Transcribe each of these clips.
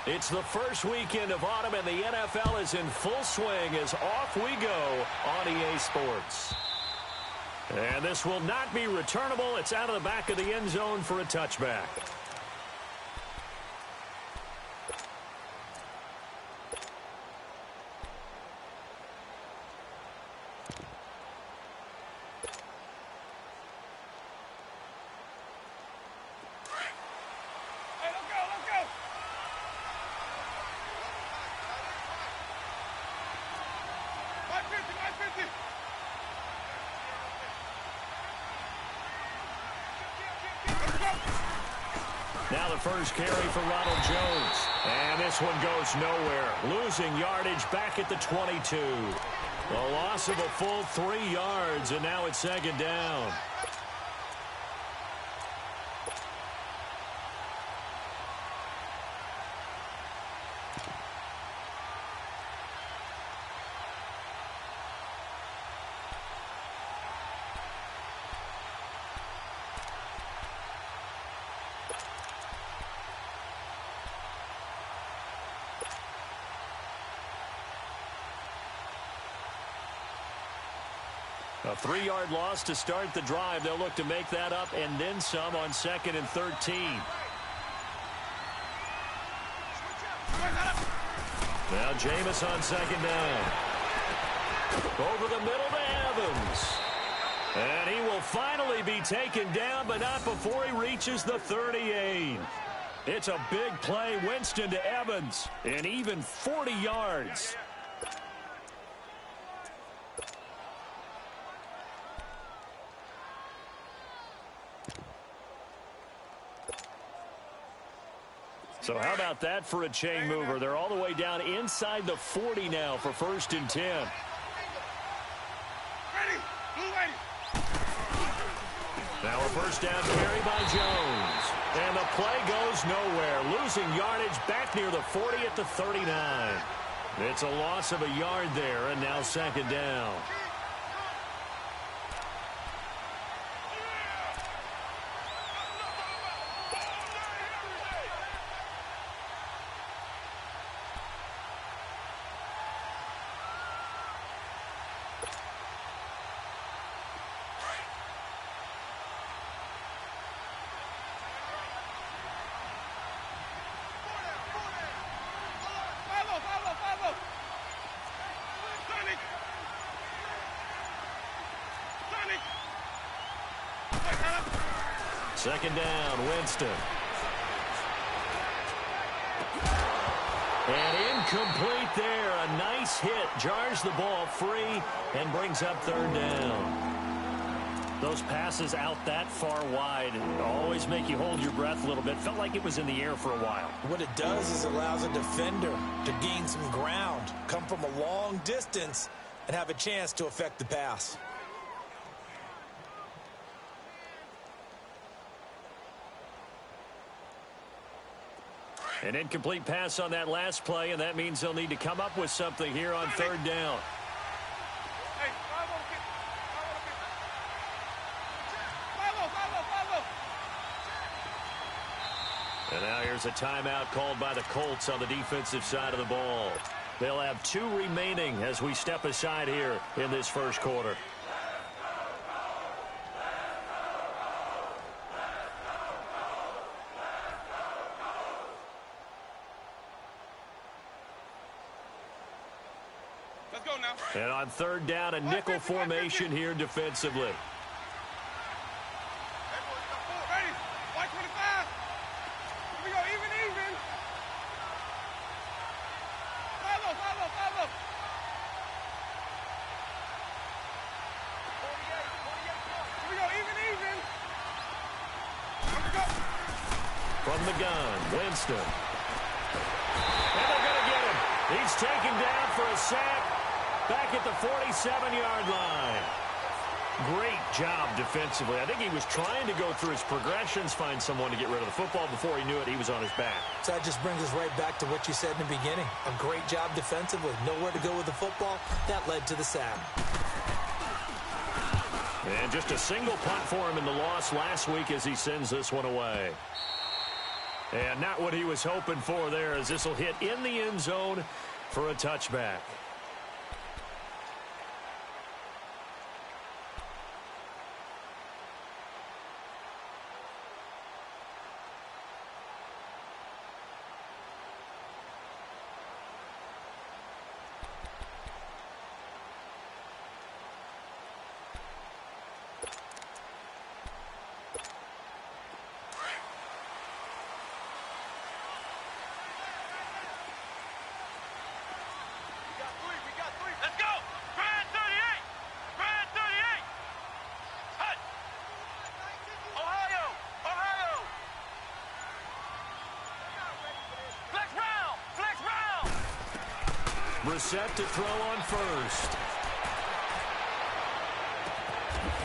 It's the first weekend of autumn, and the NFL is in full swing as off we go on EA Sports. And this will not be returnable. It's out of the back of the end zone for a touchback. Now the first carry for Ronald Jones. And this one goes nowhere. Losing yardage back at the 22. A loss of a full 3 yards, and now it's second down. A 3-yard loss to start the drive. They'll look to make that up and then some on 2nd and 13. Now Jameis on 2nd down. Over the middle to Evans. And he will finally be taken down, but not before he reaches the 38. It's a big play. Winston to Evans. And even 40 yards. So how about that for a chain mover? They're all the way down inside the 40 now for 1st and 10. Now a first down carry by Jones. And the play goes nowhere. Losing yardage back near the 40 at the 39. It's a loss of a yard there, and now 2nd down. Second down, Winston. And incomplete there. A nice hit. Jars the ball free and brings up 3rd down. Those passes out that far wide always make you hold your breath a little bit. Felt like it was in the air for a while. What it does is allows a defender to gain some ground, come from a long distance, and have a chance to affect the pass. An incomplete pass on that last play, and that means they'll need to come up with something here on 3rd down. And now here's a timeout called by the Colts on the defensive side of the ball. They'll have 2 remaining as we step aside here in this first quarter. And on 3rd down, a nickel formation here defensively. From the gun, Winston. And they're going to get him. He's taken down for a sack. Back at the 47-yard line. Great job defensively. I think he was trying to go through his progressions, find someone to get rid of the football. Before he knew it, he was on his back. So that just brings us right back to what you said in the beginning. A great job defensively. Nowhere to go with the football. That led to the sack. And just a single punt for him in the loss last week as he sends this one away. And not what he was hoping for there, as this will hit in the end zone for a touchback. Brissett to throw on first.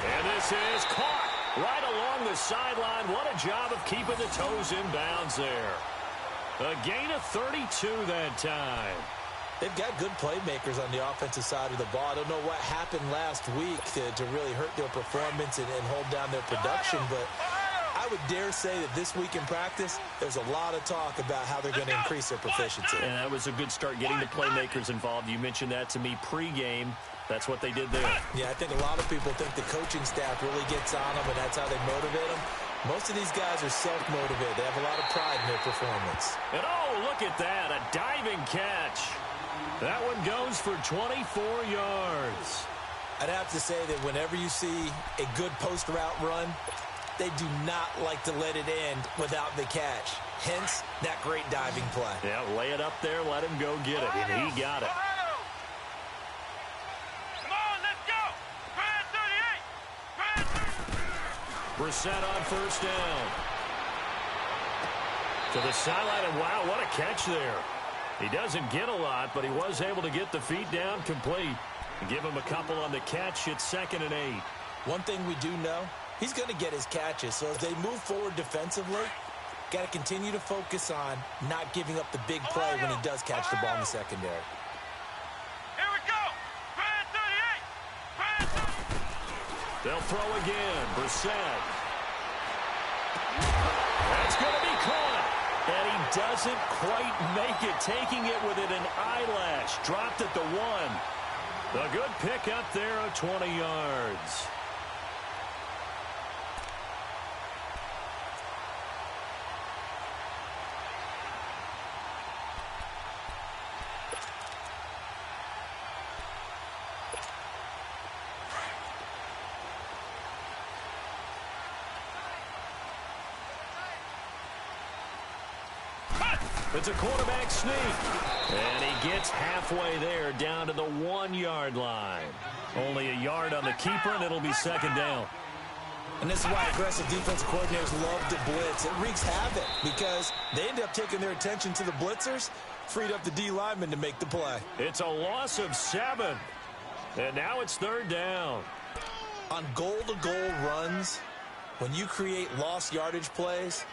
And this is caught right along the sideline. What a job of keeping the toes in bounds there. A gain of 32 that time. They've got good playmakers on the offensive side of the ball. I don't know what happened last week to really hurt their performance and hold down their production, but I would dare say that this week in practice, there's a lot of talk about how they're going to increase their proficiency. And that was a good start getting the playmakers involved. You mentioned that to me pregame. That's what they did there. Yeah, I think a lot of people think the coaching staff really gets on them, and that's how they motivate them. Most of these guys are self-motivated. They have a lot of pride in their performance. And oh, look at that, a diving catch. That one goes for 24 yards. I'd have to say that whenever you see a good post route run, they do not like to let it end without the catch. Hence, that great diving play. Yeah, lay it up there, let him go get it, and he got it. Come on, let's go. Brissett on first down. To the sideline, and wow, what a catch there. He doesn't get a lot, but he was able to get the feet down complete. And give him a couple on the catch. It's 2nd and 8. One thing we do know, he's going to get his catches. So as they move forward defensively, got to continue to focus on not giving up the big play when he does catch the ball in the secondary. Here we go. They'll throw again. Brissett. That's going to be caught. And he doesn't quite make it, taking it within an eyelash. Dropped at the 1. A good pickup there of 20 yards. It's a quarterback sneak. And he gets halfway there, down to the 1-yard line. Only a yard on the keeper, and it'll be 2nd down. And this is why aggressive defensive coordinators love to blitz. It wreaks havoc because they end up taking their attention to the blitzers, freed up the D lineman to make the play. It's a loss of 7. And now it's 3rd down. On goal-to-goal runs, when you create lost yardage plays,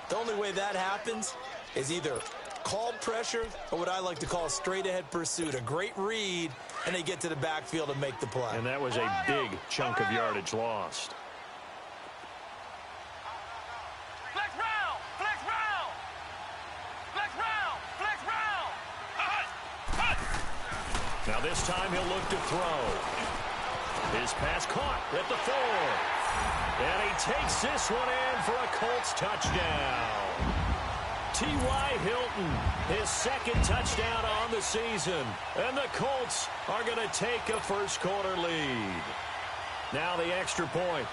the only way that happens is either called pressure or what I like to call a straight-ahead pursuit. A great read, and they get to the backfield and make the play. And that was a big chunk of yardage lost. Flex round. Now this time he'll look to throw. His pass caught at the 4. And he takes this one in for a Colts touchdown. T.Y. Hilton, his 2nd touchdown on the season. And the Colts are going to take a first-quarter lead. Now the extra point.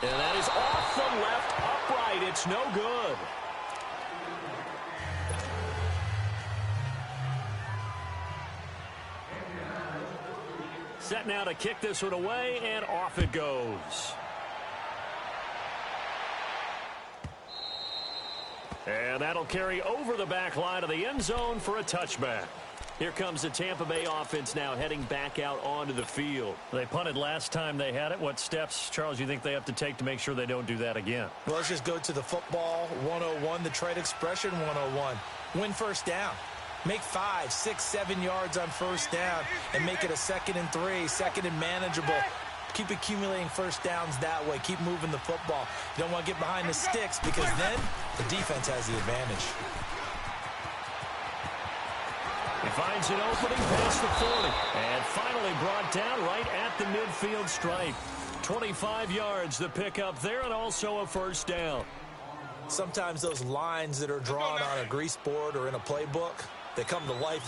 And that is off the left upright. It's no good. Set now to kick this one away, and off it goes. And that'll carry over the back line of the end zone for a touchback. Here comes the Tampa Bay offense now heading back out onto the field. They punted last time they had it. What steps, Charles, you think they have to take to make sure they don't do that again? Well, let's just go to the football 101, the trade expression 101. Win first down. Make 5, 6, 7 yards on first down and make it a 2nd and 3, 2nd and manageable. Keep accumulating first downs that way. Keep moving the football. You don't want to get behind the sticks because then the defense has the advantage. He finds an opening past the 40 and finally brought down right at the midfield stripe. 25 yards the pickup there and also a first down. Sometimes those lines that are drawn on a grease board or in a playbook, they come to life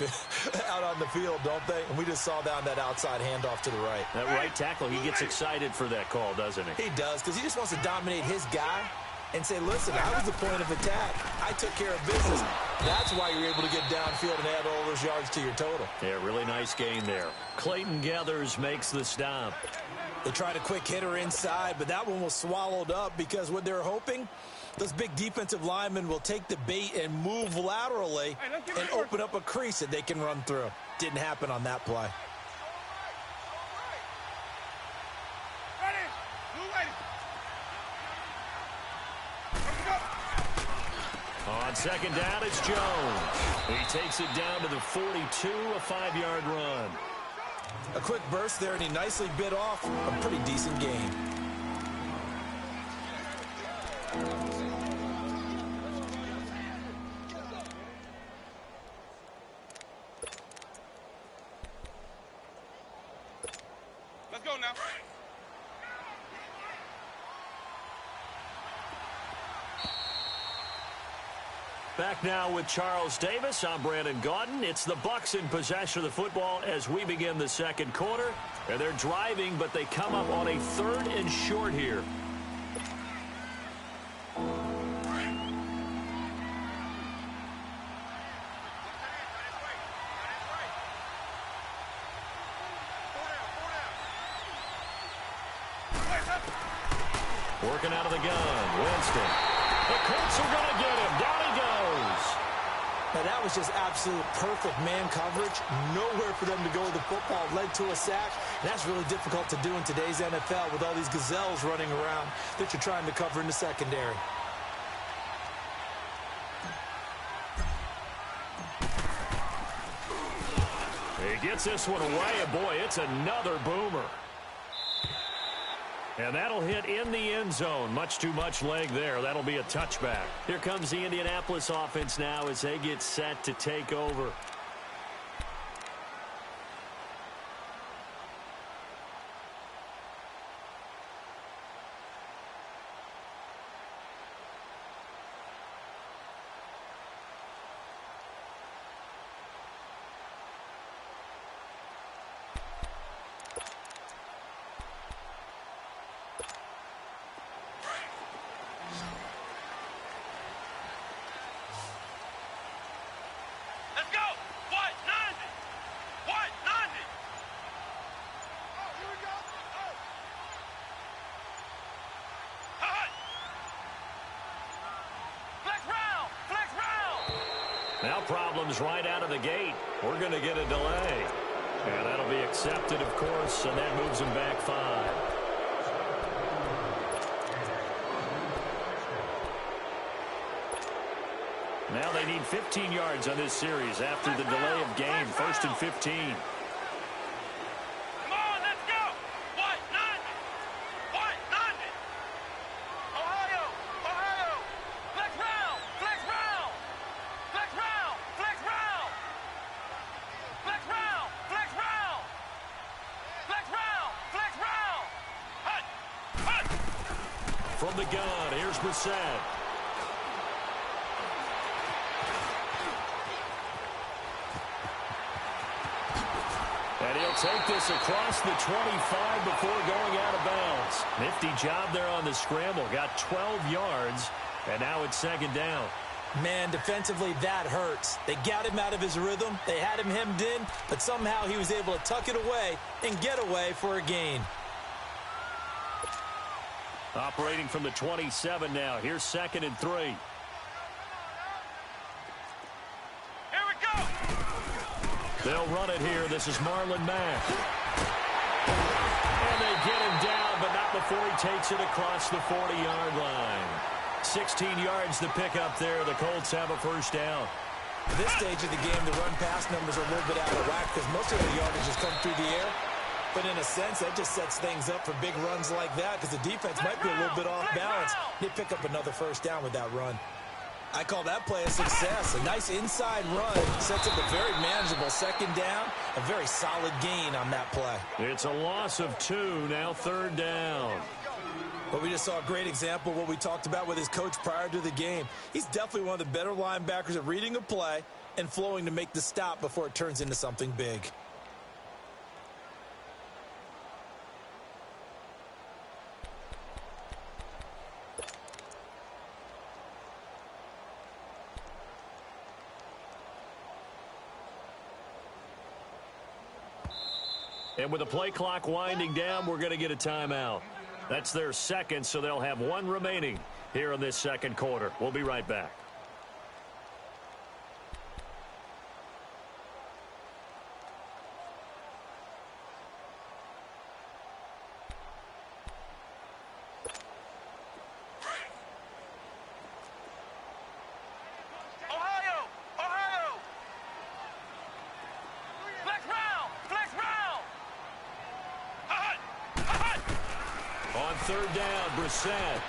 out on the field, don't they? And we just saw down that outside handoff to the right. That right tackle, he gets excited for that call, doesn't he? He does, because he just wants to dominate his guy and say, listen, I was the point of attack. I took care of business. That's why you're able to get downfield and add all those yards to your total. Yeah, really nice gain there. Clayton Gathers makes the stop. They tried a quick hitter inside, but that one was swallowed up because what they're hoping, those big defensive linemen will take the bait and move laterally and open up a crease that they can run through. Didn't happen on that play. On second down, it's Jones. He takes it down to the 42, a 5-yard run. A quick burst there, and he nicely bit off a pretty decent gain. Let's go now. Back now with Charles Davis. I'm Brandon Gaudin. It's the Bucs in possession of the football as we begin the second quarter. And they're driving, but they come up on a 3rd and short here. Working out of the gun, Winston. The Colts are going to get him. Down he goes. Now, that was just absolute perfect man coverage. Nowhere for them to go with the football. Led to a sack. And that's really difficult to do in today's NFL with all these gazelles running around that you're trying to cover in the secondary. He gets this one away, and boy, it's another boomer. And that'll hit in the end zone. Much too much leg there. That'll be a touchback. Here comes the Indianapolis offense now as they get set to take over. Now problems right out of the gate. We're going to get a delay. And that'll be accepted, of course, and that moves them back 5. Now they need 15 yards on this series after the delay of game. 1st and 15. From the gun, here's Brissett. And he'll take this across the 25 before going out of bounds. Nifty job there on the scramble. Got 12 yards, and now it's 2nd down. Man, defensively, that hurts. They got him out of his rhythm. They had him hemmed in, but somehow he was able to tuck it away and get away for a gain. Operating from the 27 now. Here's 2nd and 3. Here we go. They'll run it here. This is Marlon Mack. And they get him down, but not before he takes it across the 40-yard line. 16 yards to pick up there. The Colts have a 1st down. At this stage of the game, the run-pass numbers are a little bit out of whack because most of the yardage has come through the air. But in a sense, that just sets things up for big runs like that because the defense might be a little bit off balance. They pick up another first down with that run. I call that play a success. A nice inside run sets up a very manageable second down. A very solid gain on that play. It's a loss of 2, now third down. But we just saw a great example of what we talked about with his coach prior to the game. He's definitely one of the better linebackers at reading a play and flowing to make the stop before it turns into something big. And with the play clock winding down, we're going to get a timeout. That's their second, so they'll have 1 remaining here in this second quarter. We'll be right back. Third down, Brissett.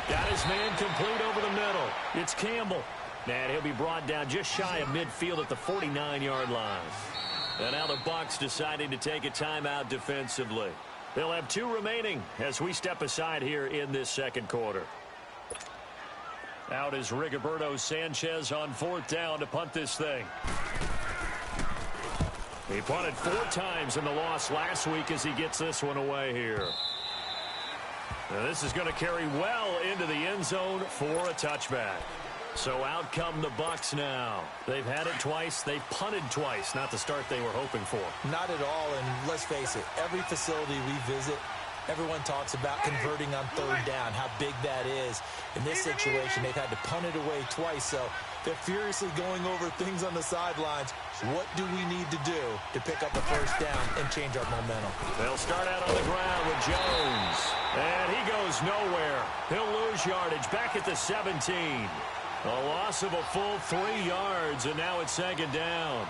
Got his man complete over the middle. It's Campbell. And he'll be brought down just shy of midfield at the 49-yard line. And now the Bucs deciding to take a timeout defensively. They'll have 2 remaining as we step aside here in this second quarter. Out is Rigoberto Sanchez on 4th down to punt this thing. He punted 4 times in the loss last week as he gets this one away here. Now this is going to carry well into the end zone for a touchback. So out come the Bucs now. They've had it twice. They've punted twice. Not the start they were hoping for. Not at all, and let's face it, every facility we visit, everyone talks about converting on 3rd down, how big that is. In this situation, they've had to punt it away twice, so they're furiously going over things on the sidelines. What do we need to do to pick up the first down and change our momentum? They'll start out on the ground with Jones. And he goes nowhere. He'll lose yardage back at the 17. A loss of a full 3 yards, and now it's second down.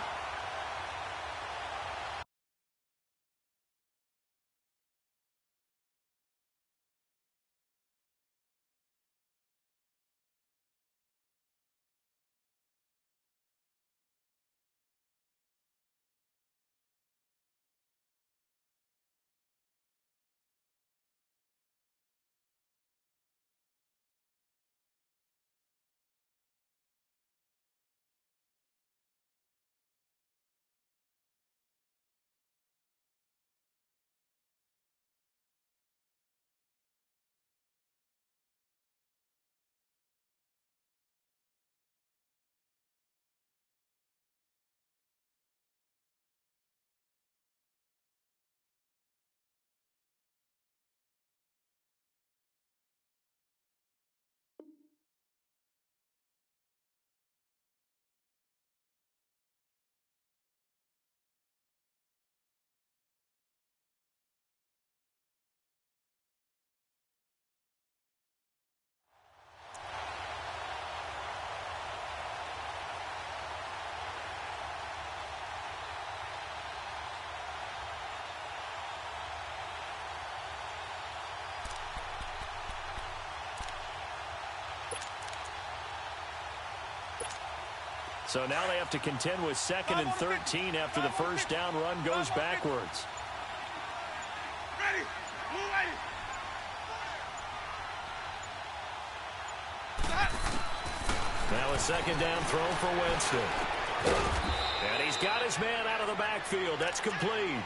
So now they have to contend with 2nd and 13 after the first down run goes backwards. Ready. Move ready. Now a second down throw for Winston. And he's got his man out of the backfield. That's complete.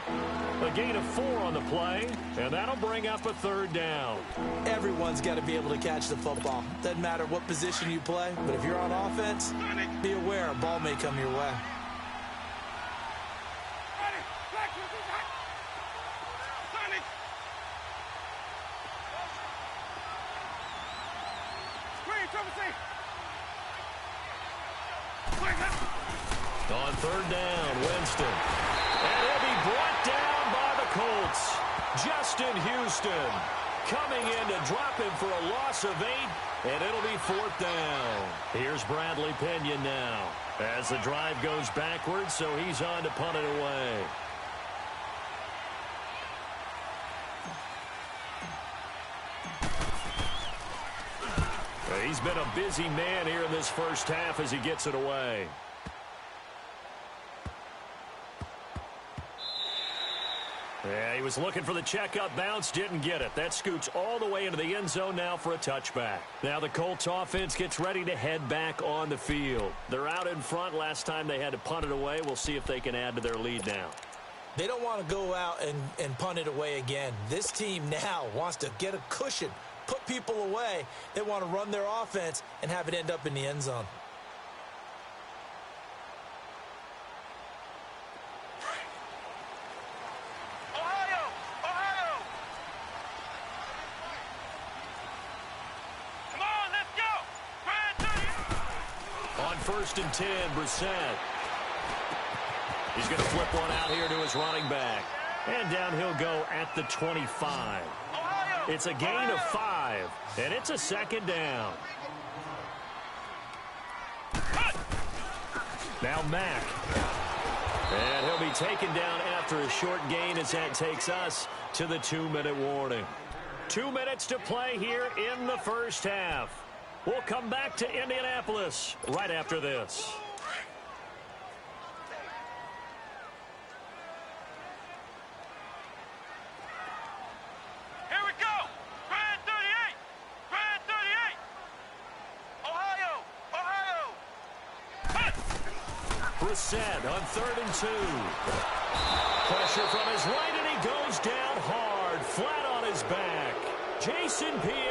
A gain of 4 on the play, and that'll bring up a 3rd down. Everyone's got to be able to catch the football. Doesn't matter what position you play, but if you're on offense, be aware a ball may come your way. On 3rd down, Winston. And he'll be brought down by the Colts. Justin Houston coming in to drop him for a loss of 8, and it'll be 4th down. Here's Bradley Pinion now as the drive goes backwards, so he's on to punt it away. He's been a busy man here in this first half as he gets it away. Yeah, he was looking for the checkup bounce, didn't get it. That scoots all the way into the end zone now for a touchback. Now the Colts offense gets ready to head back on the field. They're out in front. Last time they had to punt it away. We'll see if they can add to their lead now. They don't want to go out and punt it away again. This team now wants to get a cushion, put people away. They want to run their offense and have it end up in the end zone. First and 10, Brissett. He's going to flip one out here to his running back. And down he'll go at the 25. It's a gain of 5, and it's a second down. Now Mack. And he'll be taken down after a short gain as that takes us to the 2-minute warning. 2 minutes to play here in the first half. We'll come back to Indianapolis right after this. Here we go. Brand 38. Brand 38. Ohio. Brissett on 3rd and 2. Pressure from his right, and he goes down hard, flat on his back. Jason Pierre.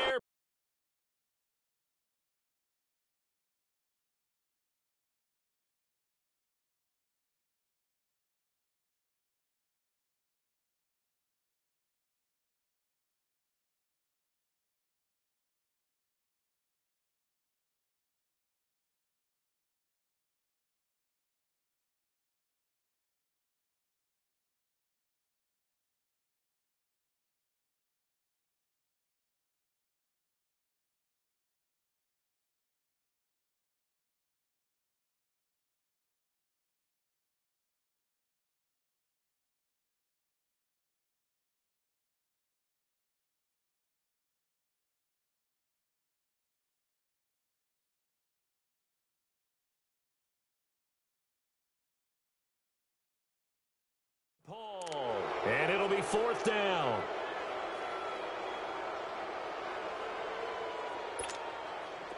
Paul, and it'll be 4th down.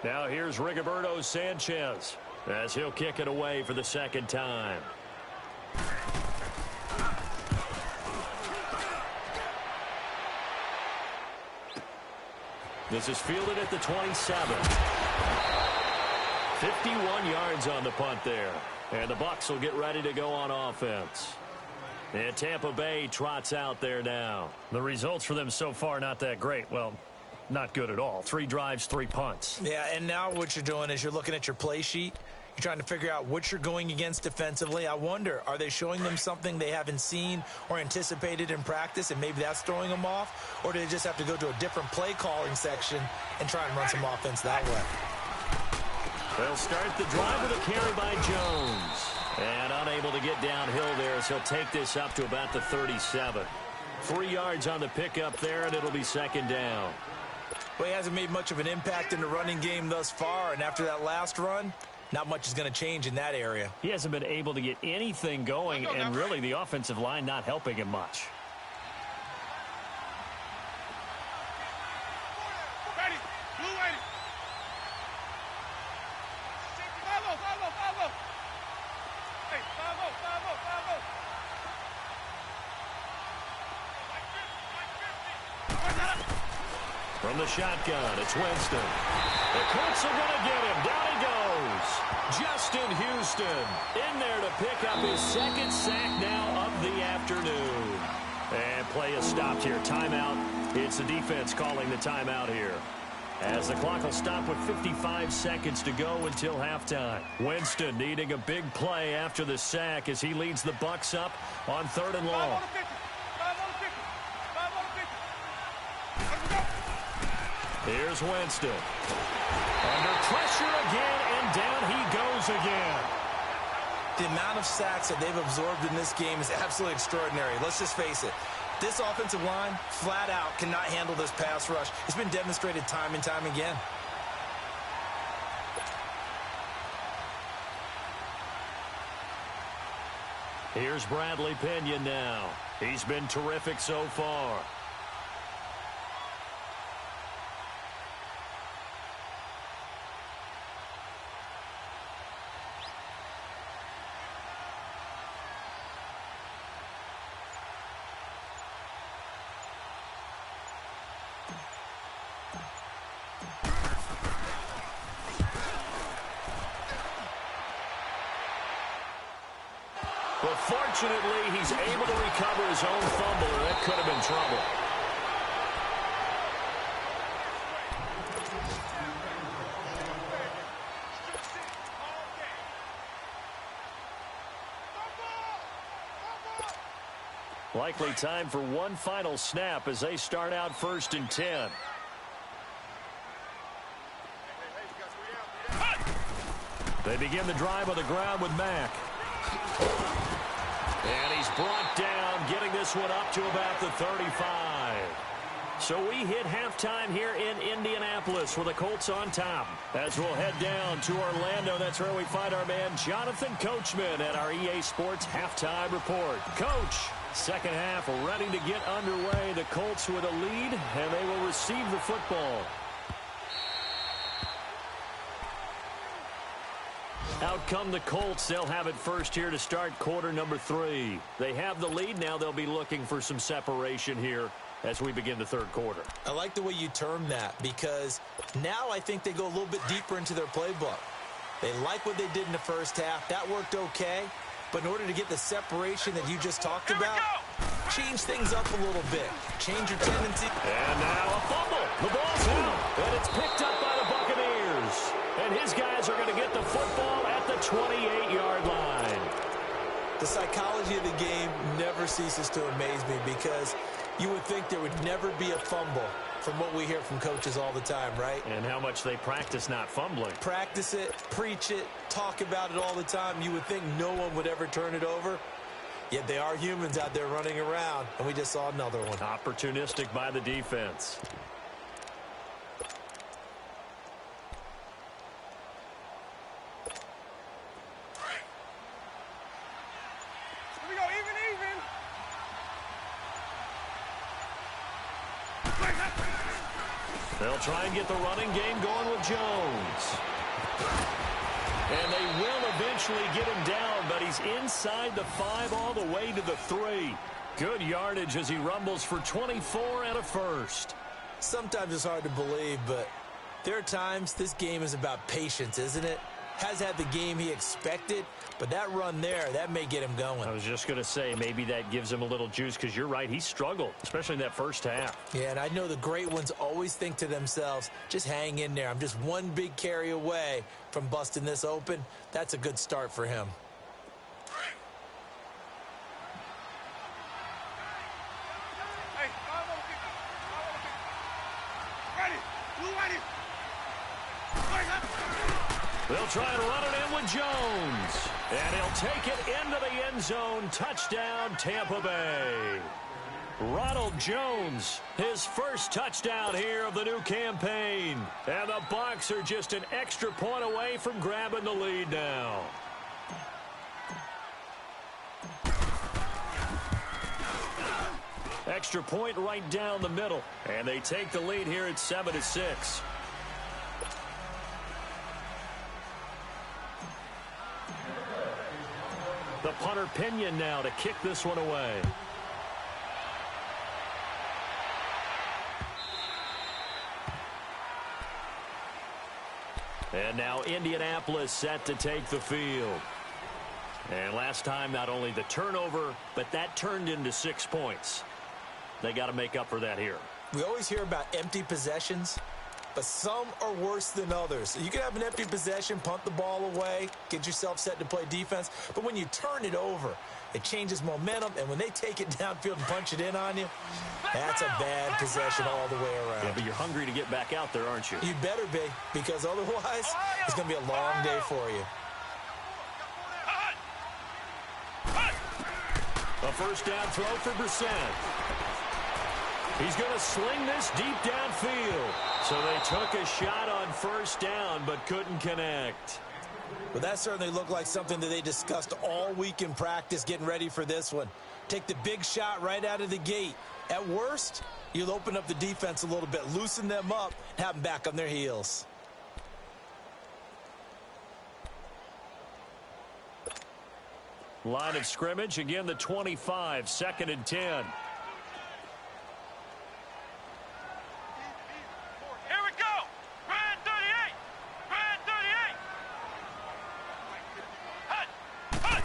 Now here's Rigoberto Sanchez as he'll kick it away for the second time. This is fielded at the 27. 51 yards on the punt there. And the Bucs will get ready to go on offense. And Tampa Bay trots out there now. The results for them so far not that great. Well, not good at all. 3 drives, 3 punts. Yeah, and now what you're doing is you're looking at your play sheet. You're trying to figure out what you're going against defensively. I wonder, are they showing them something they haven't seen or anticipated in practice, and maybe that's throwing them off? Or do they just have to go to a different play calling section and try and run some offense that way? They'll start the drive with a carry by Jones. And unable to get downhill there, so he'll take this up to about the 37. 3 yards on the pickup there, and it'll be second down. Well, he hasn't made much of an impact in the running game thus far, and after that last run, not much is going to change in that area. He hasn't been able to get anything going, and really the offensive line not helping him much. Ready. Blue ready. Follow. Hey, follow. From the shotgun, it's Winston. The Colts are going to get him. Down he goes. Justin Houston in there to pick up his second sack now of the afternoon. And play is stopped here. Timeout. It's the defense calling the timeout here. As the clock will stop with 55 seconds to go until halftime. Winston needing a big play after the sack as he leads the Bucs up on 3rd and long. Here's Winston. Under pressure again, and down he goes again. The amount of sacks that they've absorbed in this game is absolutely extraordinary. Let's just face it. This offensive line, flat out, cannot handle this pass rush. It's been demonstrated time and time again. Here's Bradley Pinion now. He's been terrific so far. But fortunately, he's able to recover his own fumble, or that could have been trouble. Likely time for one final snap as they start out 1st and 10. They begin the drive on the ground with Mack. And he's brought down, getting this one up to about the 35. So we hit halftime here in Indianapolis with the Colts on top. As we'll head down to Orlando, that's where we find our man Jonathan Coachman at our EA Sports Halftime Report. Coach, second half ready to get underway. The Colts with a lead, and they will receive the football. Out come the Colts. They'll have it first here to start quarter number 3. They have the lead. Now they'll be looking for some separation here as we begin the third quarter. I like the way you term that, because now I think they go a little bit deeper into their playbook. They like what they did in the first half. That worked okay. But in order to get the separation that you just talked about, change things up a little bit. Change your tendency. And now a fumble. The ball's out. And it's picked up by the Buccaneers. And his guys are going to get the football at the 28-yard line. The psychology of the game never ceases to amaze me, because you would think there would never be a fumble from what we hear from coaches all the time, right? And how much they practice not fumbling. Practice it, preach it, talk about it all the time. You would think no one would ever turn it over. Yet they are humans out there running around, and we just saw another one. Opportunistic by the defense. They'll try and get the running game going with Jones. And they will eventually get him down, but he's inside the 5 all the way to the 3. Good yardage as he rumbles for 24 and a first. Sometimes it's hard to believe, but there are times this game is about patience, isn't it? Has had the game he expected, but that run there, that may get him going. I was just going to say, maybe that gives him a little juice, because you're right, he struggled, especially in that first half. Yeah, and I know the great ones always think to themselves, just hang in there. I'm just one big carry away from busting this open. That's a good start for him. They'll try and run it in with Jones. And he'll take it into the end zone. Touchdown, Tampa Bay. Ronald Jones, his first touchdown here of the new campaign. And the Bucs are just an extra point away from grabbing the lead now. Extra point right down the middle. And they take the lead here at 7-6. The punter Pinion now to kick this one away. And now Indianapolis set to take the field. And last time, not only the turnover, but that turned into 6 points. They got to make up for that here. We always hear about empty possessions, but some are worse than others. You can have an empty possession, punt the ball away, get yourself set to play defense. But when you turn it over, it changes momentum. And when they take it downfield and punch it in on you, that's a bad possession all the way around. Yeah, but you're hungry to get back out there, aren't you? You better be, because otherwise it's going to be a long day for you. A first down throw for Brissett. He's going to sling this deep downfield. So they took a shot on first down, but couldn't connect. Well, that certainly looked like something that they discussed all week in practice getting ready for this one. Take the big shot right out of the gate. At worst, you'll open up the defense a little bit, loosen them up, and have them back on their heels. Line of scrimmage, again the 25, 2nd and 10. Here we go. Red 38. Red 38. Hut. Hut.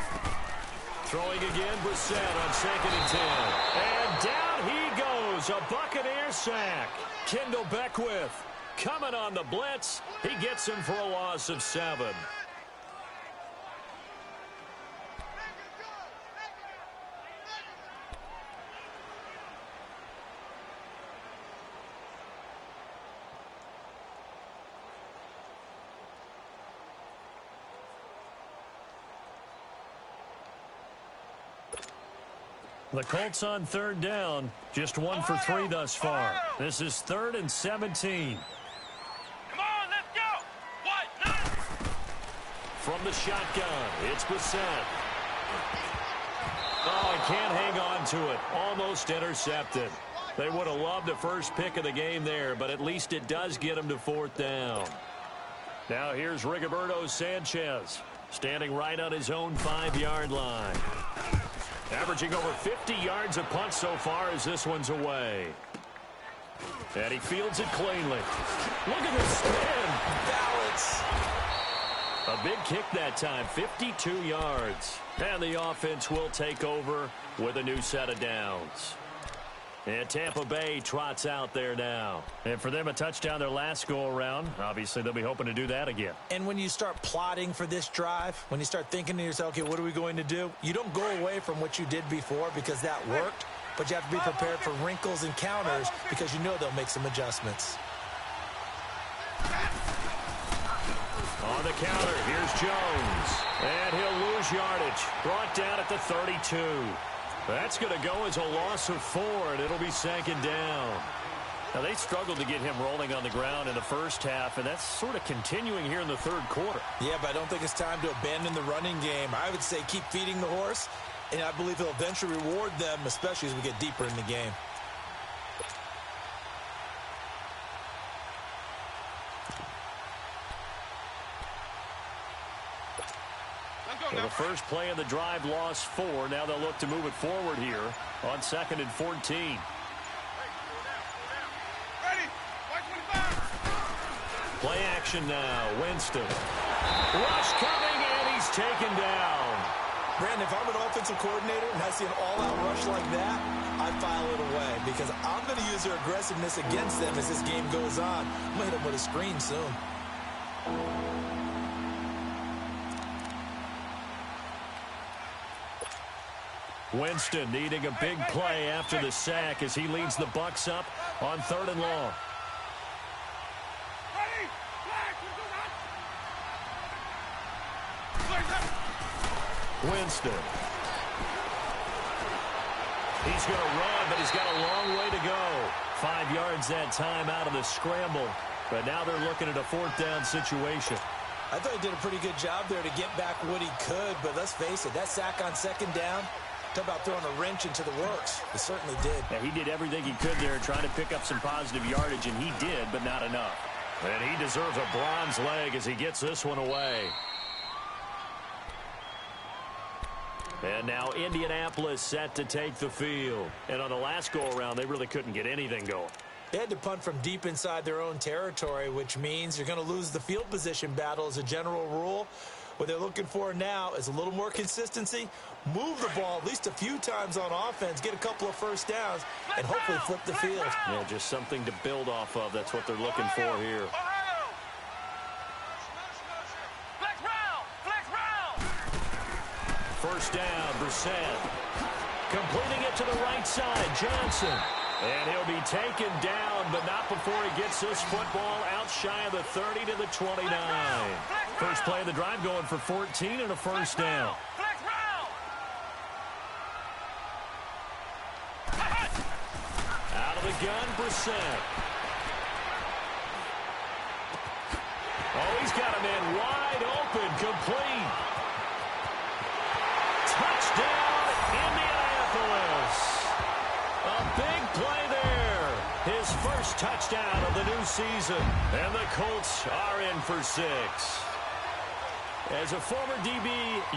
Throwing again, Brissett on 2nd and 10. And down he goes, a Buccaneer sack. Kendall Beckwith coming on the blitz. He gets him for a loss of 7. The Colts on 3rd down, just 1 for 3 thus far. This is 3rd and 17. Come on, let's go. What? From the shotgun, it's Brissett. Oh, and can't hang on to it. Almost intercepted. They would have loved the first pick of the game there, but at least it does get them to 4th down. Now here's Rigoberto Sanchez, standing right on his own 5-yard line. Averaging over 50 yards a punt so far as this one's away. And he fields it cleanly. Look at this spin. Balance. A big kick that time, 52 yards. And the offense will take over with a new set of downs. And Tampa Bay trots out there now. And for them, a touchdown their last go-around. Obviously, they'll be hoping to do that again. And when you start plotting for this drive, when you start thinking to yourself, okay, what are we going to do? You don't go away from what you did before because that worked, but you have to be prepared for wrinkles and counters because you know they'll make some adjustments. On the counter, here's Jones. And he'll lose yardage. Brought down at the 32. That's going to go as a loss of 4, and it'll be 2nd down. Now, they struggled to get him rolling on the ground in the first half, and that's sort of continuing here in the 3rd quarter. Yeah, but I don't think it's time to abandon the running game. I would say keep feeding the horse, and I believe he'll eventually reward them, especially as we get deeper in the game. Well, the first play of the drive lost 4. Now they'll look to move it forward here on 2nd and 14. Ready. Play action now. Winston. Rush coming, and he's taken down. Brandon, if I'm an offensive coordinator and I see an all-out rush like that, I file it away because I'm going to use their aggressiveness against them as this game goes on. I'm going to hit them with a screen soon. Winston needing a big play after the sack as he leads the Bucs up on 3rd and long. Winston. He's going to run, but he's got a long way to go. 5 yards that time out of the scramble. But now they're looking at a 4th down situation. I thought he did a pretty good job there to get back what he could, but let's face it, that sack on 2nd down, talk about throwing a wrench into the works. It certainly did. Yeah, he did everything he could there trying to pick up some positive yardage, and he did, but not enough. And he deserves a bronze leg as he gets this one away. And now Indianapolis set to take the field. And on the last go-around, they really couldn't get anything going. They had to punt from deep inside their own territory, which means you're going to lose the field position battle as a general rule. What they're looking for now is a little more consistency, move the ball at least a few times on offense, get a couple of first downs, and hopefully flip the field. Yeah, just something to build off of. That's what they're looking for here. First down, Brissett. Completing it to the right side, Johnson. And he'll be taken down, but not before he gets this football out shy of the 30 to the 29. First play of the drive going for 14 and a first down. Out of the gun, Brissett. Oh, he's got a man wide open. open, complete. Touchdown, Indianapolis. A big play there. His first touchdown of the new season. And the Colts are in for 6. As a former DB,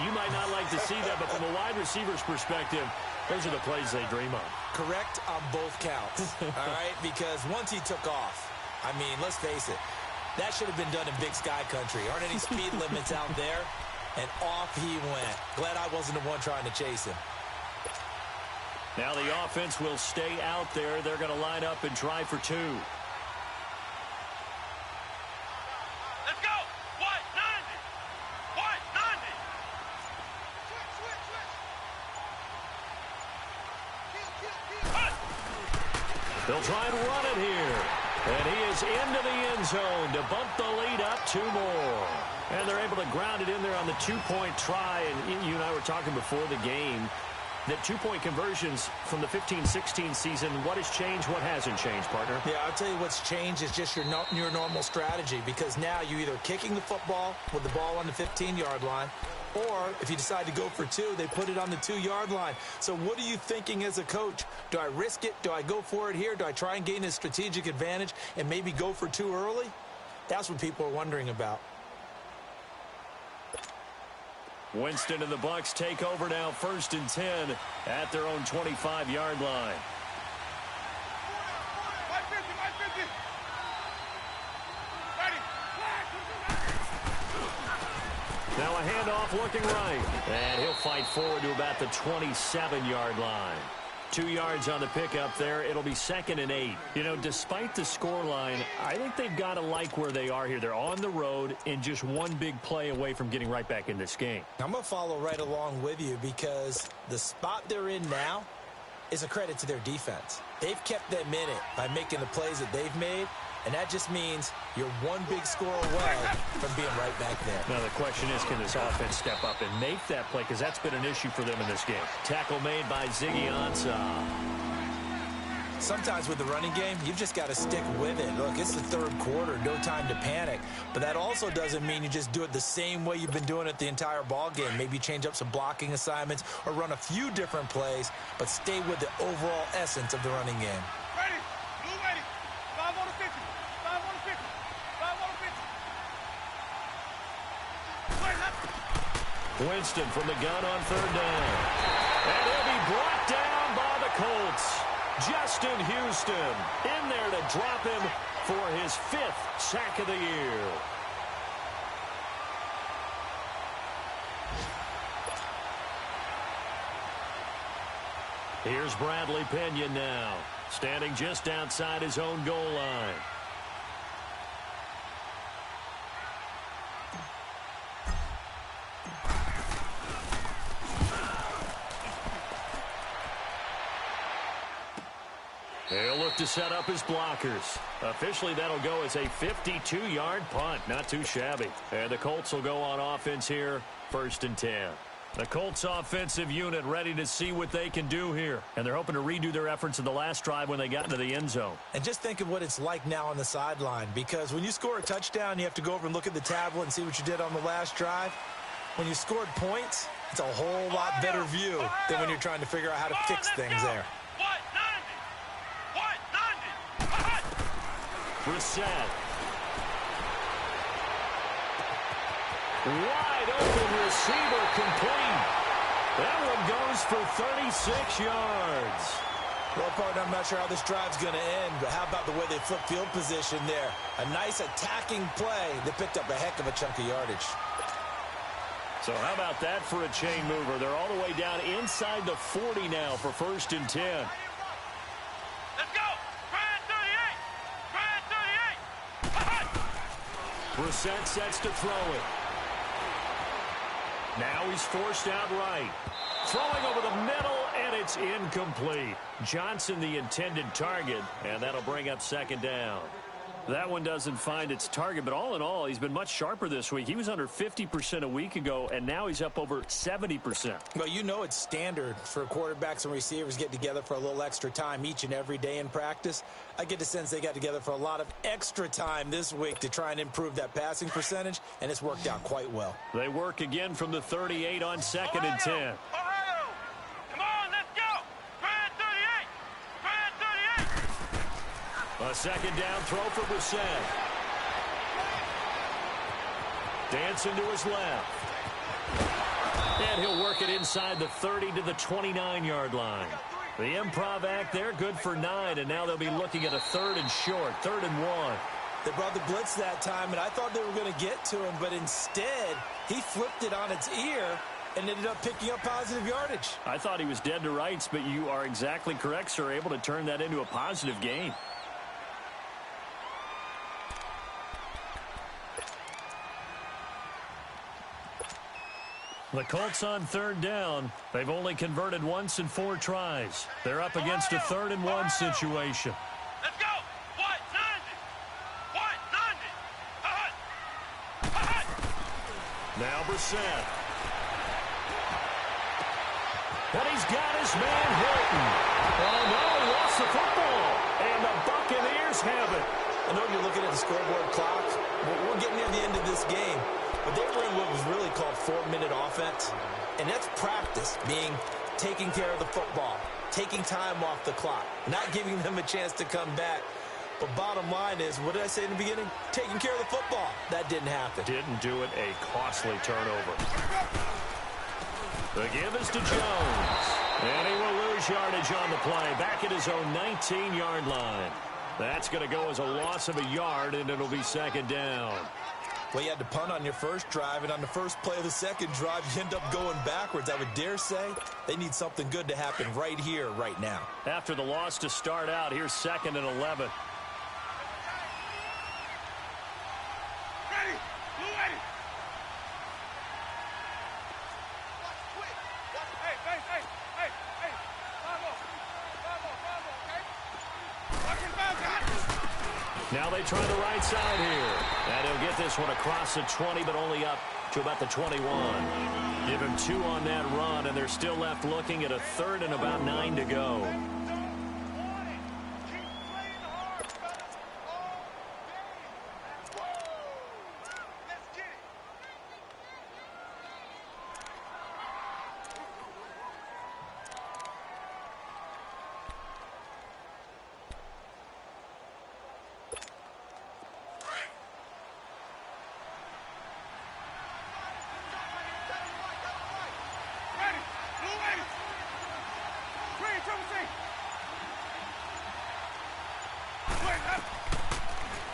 you might not like to see that, but from a wide receiver's perspective, those are the plays they dream of. Correct on both counts, all right? Because once he took off, I mean, let's face it, that should have been done in Big Sky Country. Aren't any speed limits out there? And off he went. Glad I wasn't the one trying to chase him. Now the offense will stay out there. They're going to line up and try for 2. Let's go. White 90. White 90. They'll try and run it here. And he is into the end zone to bump the lead up 2 more. And they're able to ground it in there on the 2-point try. And you and I were talking before the game that 2-point conversions from the 15-16 season, what has changed, what hasn't changed, partner? Yeah, I'll tell you what's changed is just your normal strategy, because now you're either kicking the football with the ball on the 15-yard line, or if you decide to go for 2, they put it on the 2-yard line. So what are you thinking as a coach? Do I risk it? Do I go for it here? Do I try and gain a strategic advantage and maybe go for 2 early? That's what people are wondering about. Winston and the Bucs take over now, 1st and 10 at their own 25-yard line. Now a handoff looking right. And he'll fight forward to about the 27-yard line. 2 yards on the pickup there. It'll be 2nd and 8. You know, despite the scoreline, I think they've got to like where they are here. They're on the road and just one big play away from getting right back in this game. I'm going to follow right along with you, because the spot they're in now is a credit to their defense. They've kept them in it by making the plays that they've made, and that just means you're one big score away from being right back there. Now the question is, can this offense step up and make that play? Because that's been an issue for them in this game. Tackle made by Ziggy Ansah. Sometimes with the running game, you've just got to stick with it. Look, it's the 3rd quarter, no time to panic. But that also doesn't mean you just do it the same way you've been doing it the entire ball game. Maybe change up some blocking assignments or run a few different plays, but stay with the overall essence of the running game. Ready. Blue ready. 5 on the 50. 5 on the 50. 5 on the 50. Winston from the gun on 3rd down. And he'll be brought down by the Colts. Justin Houston in there to drop him for his 5th sack of the year. Here's Bradley Pena now, standing just outside his own goal line. He'll look to set up his blockers. Officially, that'll go as a 52-yard punt. Not too shabby. And the Colts will go on offense here, 1st and 10. The Colts offensive unit ready to see what they can do here. And they're hoping to redo their efforts in the last drive when they got into the end zone. And just think of what it's like now on the sideline, because when you score a touchdown, you have to go over and look at the tablet and see what you did on the last drive. When you scored points, it's a whole lot better view than when you're trying to figure out how to fix things there. Brissett. Wide open receiver, complete. That one goes for 36 yards. Well, partner, I'm not sure how this drive's going to end, but how about the way they flip field position there? A nice attacking play that picked up a heck of a chunk of yardage. So how about that for a chain mover? They're all the way down inside the 40 now for 1st and 10. Let's go. Brad 38. Brad 38. Brissett sets to throw it. Now he's forced out right. Throwing over the middle, and it's incomplete. Johnson the intended target, and that'll bring up 2nd down. That one doesn't find its target, but all in all, he's been much sharper this week. He was under 50% a week ago, and now he's up over 70%. Well, you know it's standard for quarterbacks and receivers getting together for a little extra time each and every day in practice. I get the sense they got together for a lot of extra time this week to try and improve that passing percentage, and it's worked out quite well. They work again from the 38 on 2nd and 10. Ohio! Come on, let's go! Grand 38! Grand 38! A second down throw for Brissett. Dancing to his left. And he'll work it inside the 30 to the 29-yard line. The improv act there, good for 9, and now they'll be looking at a 3rd and short, 3rd and 1. They brought the blitz that time, and I thought they were going to get to him, but instead, he flipped it on its ear and ended up picking up positive yardage. I thought he was dead to rights, but you are exactly correct, sir, able to turn that into a positive gain. The Colts on 3rd down. They've only converted once in 4 tries. They're up against a 3rd and 1 situation. Let's go! What? 90! What? 90! Now Brissett. And he's got his man Hilton. Oh, no, he lost the football. And the Buccaneers have it. I know you're looking at the scoreboard clock. We're getting near the end of this game. But they were in what was really called 4-minute offense. And that's practice, being taking care of the football, taking time off the clock, not giving them a chance to come back. But bottom line is, what did I say in the beginning? Taking care of the football. That didn't happen. Didn't do it. A costly turnover. The give is to Jones. And he will lose yardage on the play. Back at his own 19-yard line. That's going to go as a loss of a yard, and it'll be 2nd down. Well, you had to punt on your first drive, and on the first play of the second drive, you end up going backwards. I would dare say they need something good to happen right here, right now. After the loss to start out, here's 2nd and 11. Ready! Blue ready! Hey! Now they try the right side here. And he'll get this one across the 20, but only up to about the 21. Give him 2 on that run, and they're still left looking at a 3rd and about 9 to go.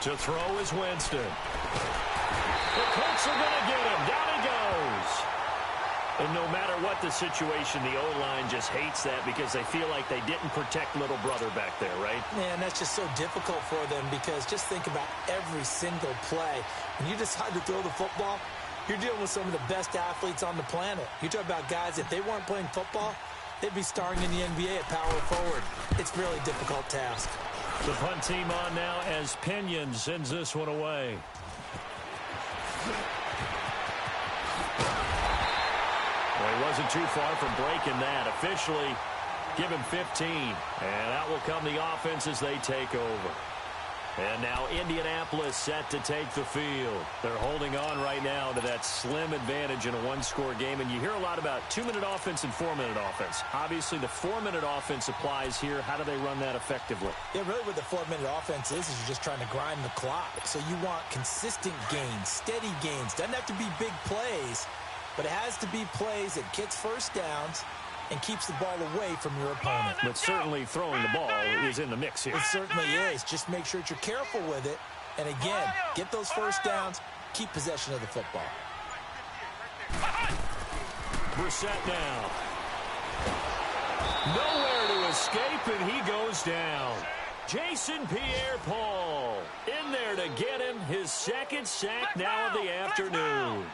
To throw is Winston. The Colts are going to get him. Down he goes. And no matter what the situation, the O-line just hates that because they feel like they didn't protect little brother back there, right? Man, that's just so difficult for them because just think about every single play. When you decide to throw the football, you're dealing with some of the best athletes on the planet. You talk about guys, if they weren't playing football, they'd be starring in the NBA at power forward. It's a really difficult task. The punt team on now as Pinion sends this one away. Well, he wasn't too far from breaking that. Officially, give him 15. And out will come the offense as they take over. And now Indianapolis set to take the field. They're holding on right now to that slim advantage in a one-score game. And you hear a lot about 2-minute offense and 4-minute offense. Obviously, the 4-minute offense applies here. How do they run that effectively? Yeah, really what the 4-minute offense is you're just trying to grind the clock. So you want consistent gains, steady gains. Doesn't have to be big plays, but it has to be plays that gets first downs and keeps the ball away from your opponent. But certainly throwing the ball is in the mix here. It certainly is. Just make sure that you're careful with it. And again, get those first downs, keep possession of the football. Brissett now. Nowhere to escape, and he goes down. Jason Pierre-Paul in there to get him his 2nd sack now of the afternoon.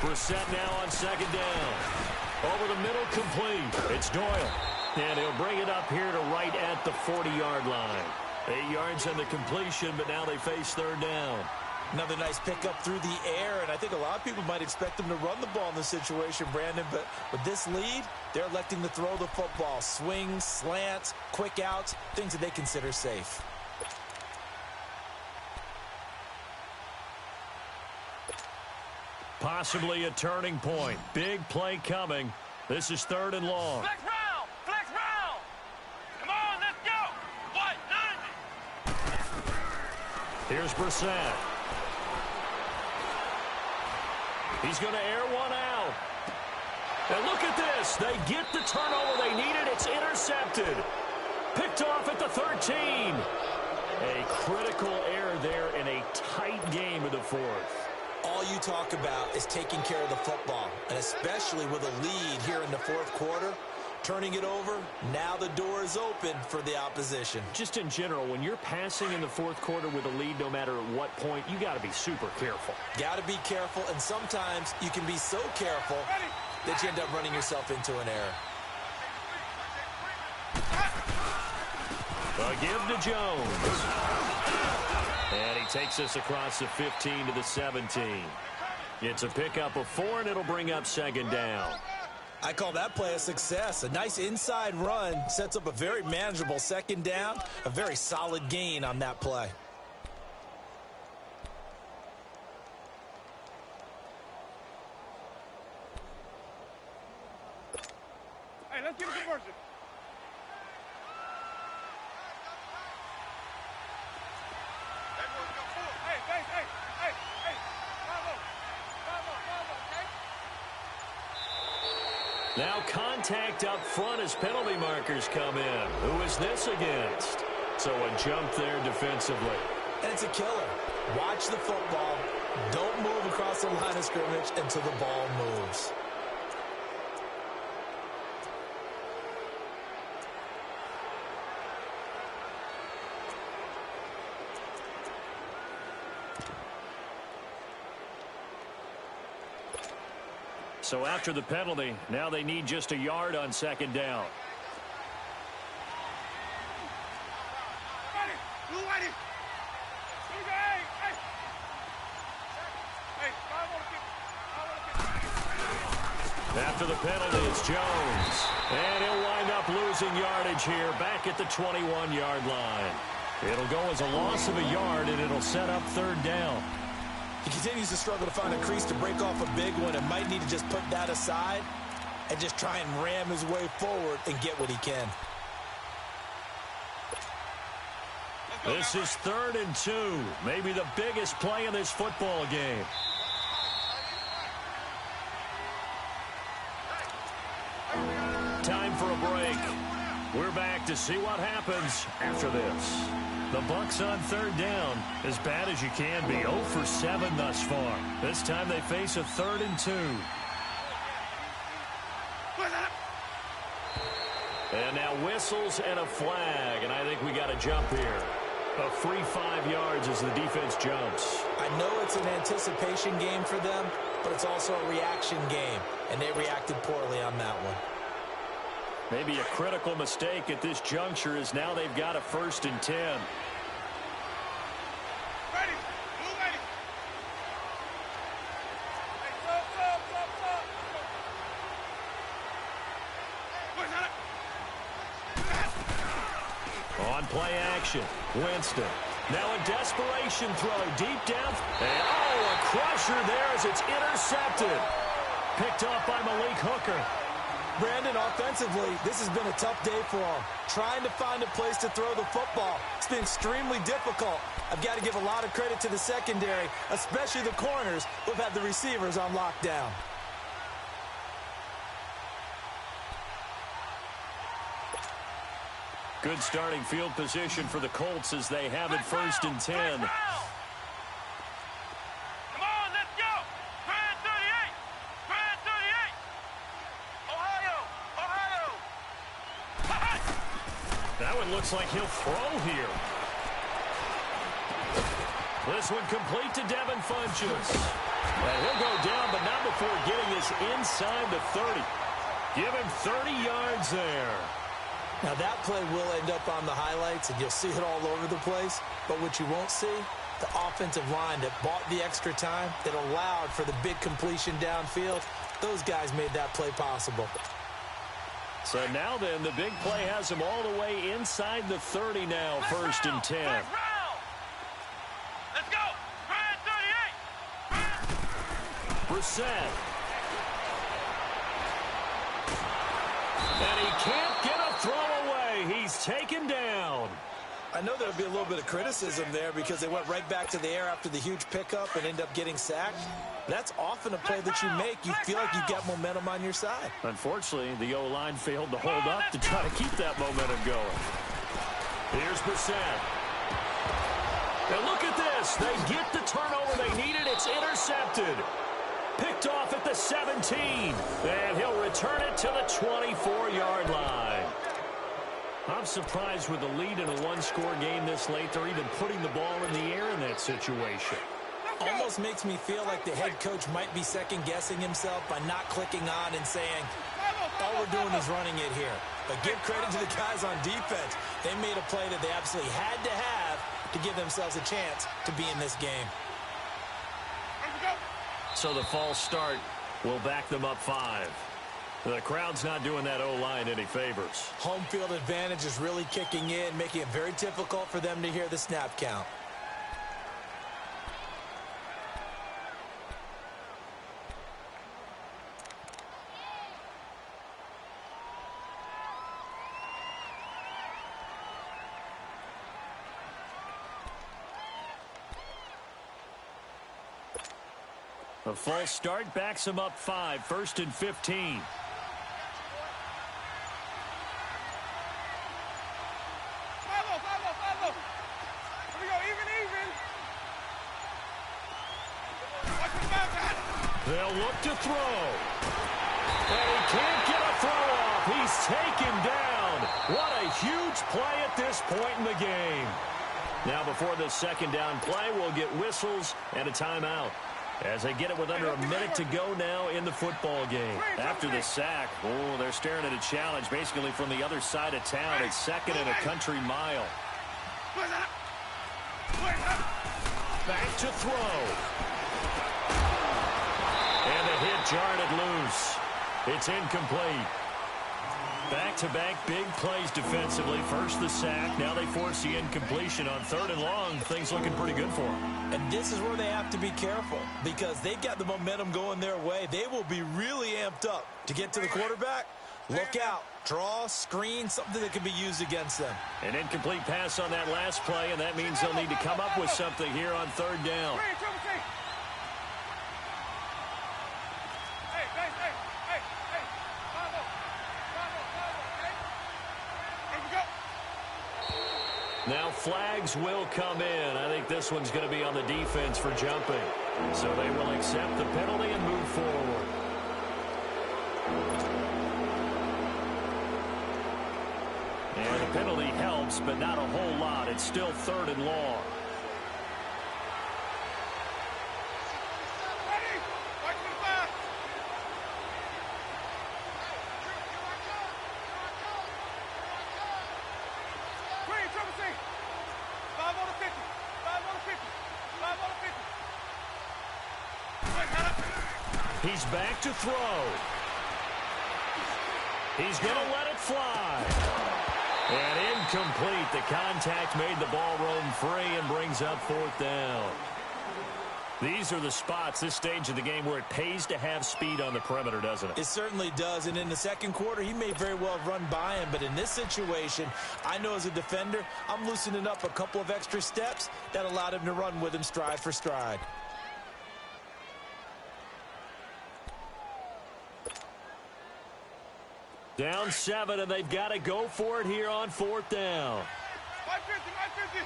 Brissett now on 2nd down. Over the middle, complete. It's Doyle. And he'll bring it up here to right at the 40-yard line. 8 yards on the completion, but now they face third down. Another nice pickup through the air, and I think a lot of people might expect them to run the ball in this situation, Brandon, but with this lead, they're electing to throw the football. Swings, slants, quick outs, things that they consider safe. Possibly a turning point. Big play coming. This is 3rd and long. Flex round! Flex round! Come on, let's go! What? 90! Here's Brissett. He's going to air one out. And look at this. They get the turnover they needed. It's intercepted. Picked off at the 13. A critical error there in a tight game of the 4th. All you talk about is taking care of the football, and especially with a lead here in the 4th quarter, turning it over, now the door is open for the opposition. Just in general, when you're passing in the 4th quarter with a lead, no matter at what point, you got to be super careful. Got to be careful, and sometimes you can be so careful that you end up running yourself into an error. A give to Jones. And he takes us across the 15 to the 17. It's a pickup of 4, and it'll bring up 2nd down. I call that play a success. A nice inside run sets up a very manageable 2nd down. A very solid gain on that play. Hey, let's get a conversion. Now contact up front as penalty markers come in. Who is this against? So a jump there defensively. And it's a killer. Watch the football. Don't move across the line of scrimmage until the ball moves. So after the penalty, now they need just a yard on 2nd down. After the penalty, it's Jones. And he'll wind up losing yardage here back at the 21-yard line. It'll go as a loss of a yard, and it'll set up 3rd down. He continues to struggle to find a crease to break off a big one and might need to just put that aside and just try and ram his way forward and get what he can. This is 3rd and 2. Maybe the biggest play in this football game. Time for a break. We're back to see what happens after this. The Bucs on 3rd down, as bad as you can be. 0 for 7 thus far. This time they face a 3rd and 2. And now whistles and a flag, and I think we got a jump here. A free 5 yards as the defense jumps. I know it's an anticipation game for them, but it's also a reaction game, and they reacted poorly on that one. Maybe a critical mistake at this juncture is now they've got a 1st and 10. Ready. Blue ready. Hey, go. On play action, Winston. Now a desperation throw deep down. And a crusher there as it's intercepted. Picked off by Malik Hooker. Brandon, offensively, this has been a tough day for him. Trying to find a place to throw the football. It's been extremely difficult. I've got to give a lot of credit to the secondary, especially the corners who've had the receivers on lockdown. Good starting field position for the Colts as they have it 1st and 10. Looks like he'll throw here. This one complete to Devin Funchess. And he'll go down, but not before getting this inside the 30. Give him 30 yards there. Now, that play will end up on the highlights, and you'll see it all over the place. But what you won't see, the offensive line that bought the extra time, that allowed for the big completion downfield, those guys made that play possible. So now then, the big play has him all the way inside the 30 now, first and 10. Let's go. Try 38. Brissett. And he can't get a throw away. He's taken down. I know there'll be a little bit of criticism there because they went right back to the air after the huge pickup and end up getting sacked. That's often a play that you make. You feel like you've got momentum on your side. Unfortunately, the O-line failed to hold up to try to keep that momentum going. Here's Brissett. And look at this. They get the turnover they needed. It's intercepted. Picked off at the 17. And he'll return it to the 24-yard line. I'm surprised with the lead in a one-score game this late, they're even putting the ball in the air in that situation. Almost makes me feel like the head coach might be second-guessing himself by not clicking on and saying, all we're doing is running it here. But give credit to the guys on defense. They made a play that they absolutely had to have to give themselves a chance to be in this game. So the false start will back them up 5. The crowd's not doing that O-line any favors. Home field advantage is really kicking in, making it very difficult for them to hear the snap count. A false start backs him up 5, first and 15. They'll look to throw. And he can't get a throw off. He's taken down. What a huge play at this point in the game. Now before the second down play, we'll get whistles and a timeout. As they get it with under a minute to go now in the football game. After the sack, they're staring at a challenge basically from the other side of town. It's second and a country mile. Back to throw. And the hit jarred it loose. It's incomplete. Back-to-back big plays defensively. First the sack. Now they force the incompletion on 3rd and long. Things looking pretty good for them. And this is where they have to be careful because they've got the momentum going their way. They will be really amped up to get to the quarterback. Look out. Draw, screen, something that can be used against them. An incomplete pass on that last play, and that means they'll need to come up with something here on 3rd down. Now flags will come in. I think this one's going to be on the defense for jumping. So they will accept the penalty and move forward. And the penalty helps, but not a whole lot. It's still 3rd and long. He's back to throw. He's going to let it fly. And incomplete. The contact made the ball roam free and brings up 4th down. These are the spots, this stage of the game, where it pays to have speed on the perimeter, doesn't it? It certainly does. And in the second quarter, he may very well have run by him. But in this situation, I know as a defender, I'm loosening up a couple of extra steps that allowed him to run with him stride for stride. Down 7, and they've got to go for it here on 4th down. 550, 550.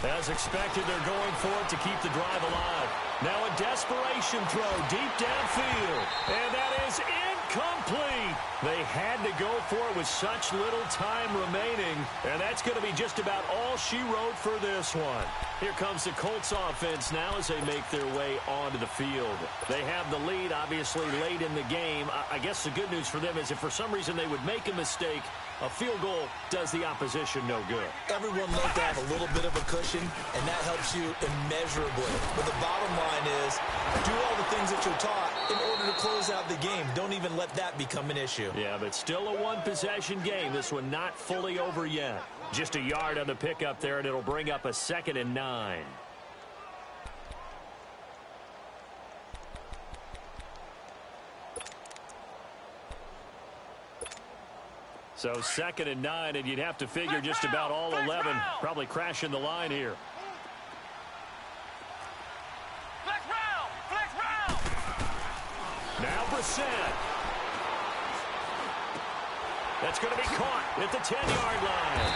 As expected, they're going for it to keep the drive alive. Now a desperation throw deep downfield. And that is incomplete. They had to go for it with such little time remaining, and that's going to be just about all she wrote for this one. Here comes the Colts offense now as they make their way onto the field. They have the lead, obviously, late in the game. I guess the good news for them is if for some reason they would make a mistake, a field goal does the opposition no good. Everyone loves to have a little bit of a cushion, and that helps you immeasurably. But the bottom line is, do all the things that you're taught in order to close out the game. Don't even let that become an issue. Yeah, but still a one-possession game. This one not fully over yet. Just a yard on the pickup there, and it'll bring up a 2nd and 9. So 2nd and 9, and you'd have to figure just about all 11 probably crashing the line here. Flex round! Flex round! Now Brissett. That's going to be caught at the 10-yard line.